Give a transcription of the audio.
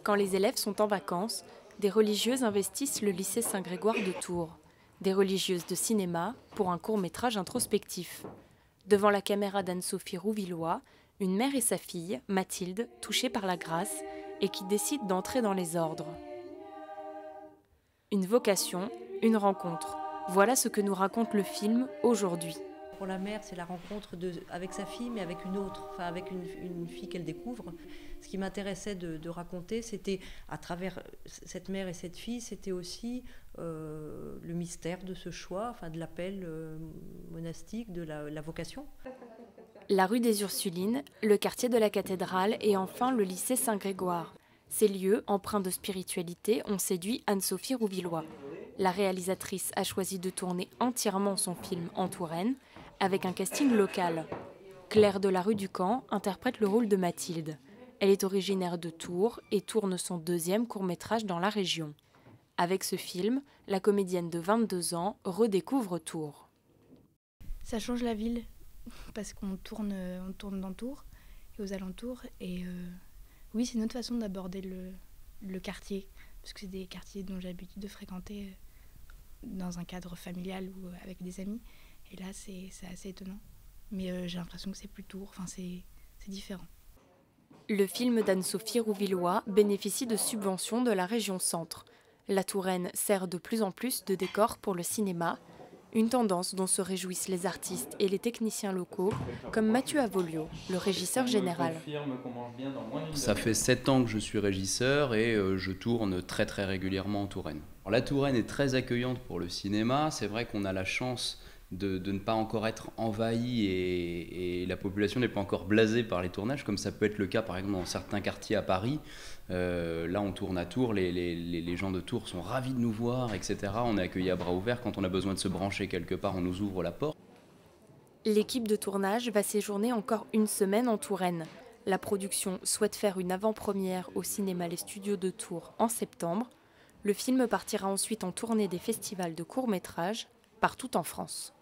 Quand les élèves sont en vacances, des religieuses investissent le lycée Saint-Grégoire de Tours. Des religieuses de cinéma pour un court-métrage introspectif. Devant la caméra d'Anne-Sophie Rouvillois, une mère et sa fille, Mathilde, touchées par la grâce et qui décident d'entrer dans les ordres. Une vocation, une rencontre. Voilà ce que nous raconte le film aujourd'hui. Pour la mère, c'est la rencontre avec sa fille, mais avec une autre, enfin avec une fille qu'elle découvre. Ce qui m'intéressait de raconter, c'était, à travers cette mère et cette fille, c'était aussi le mystère de ce choix, enfin de l'appel monastique, de la vocation. La rue des Ursulines, le quartier de la cathédrale et enfin le lycée Saint-Grégoire. Ces lieux, empreints de spiritualité, ont séduit Anne-Sophie Rouvillois. La réalisatrice a choisi de tourner entièrement son film en Touraine, avec un casting local. Claire de la rue du Camp interprète le rôle de Mathilde. Elle est originaire de Tours et tourne son deuxième court-métrage dans la région. Avec ce film, la comédienne de 22 ans redécouvre Tours. Ça change la ville, parce qu'on tourne dans Tours et aux alentours. Et oui, c'est une autre façon d'aborder le quartier, parce que c'est des quartiers dont j'ai l'habitude de fréquenter dans un cadre familial ou avec des amis. Et là, c'est assez étonnant. Mais j'ai l'impression que c'est plus Tours, enfin c'est différent. Le film d'Anne-Sophie Rouvillois bénéficie de subventions de la région Centre. La Touraine sert de plus en plus de décor pour le cinéma, une tendance dont se réjouissent les artistes et les techniciens locaux, comme Mathieu Avolio, le régisseur général. Ça fait 7 ans que je suis régisseur et je tourne très régulièrement en Touraine. Alors, la Touraine est très accueillante pour le cinéma, c'est vrai qu'on a la chance de ne pas encore être envahi et la population n'est pas encore blasée par les tournages, comme ça peut être le cas par exemple dans certains quartiers à Paris. Là on tourne à Tours, les gens de Tours sont ravis de nous voir, etc. On est accueillis à bras ouverts, quand on a besoin de se brancher quelque part, on nous ouvre la porte. L'équipe de tournage va séjourner encore une semaine en Touraine. La production souhaite faire une avant-première au cinéma Les Studios de Tours en septembre. Le film partira ensuite en tournée des festivals de courts-métrages partout en France.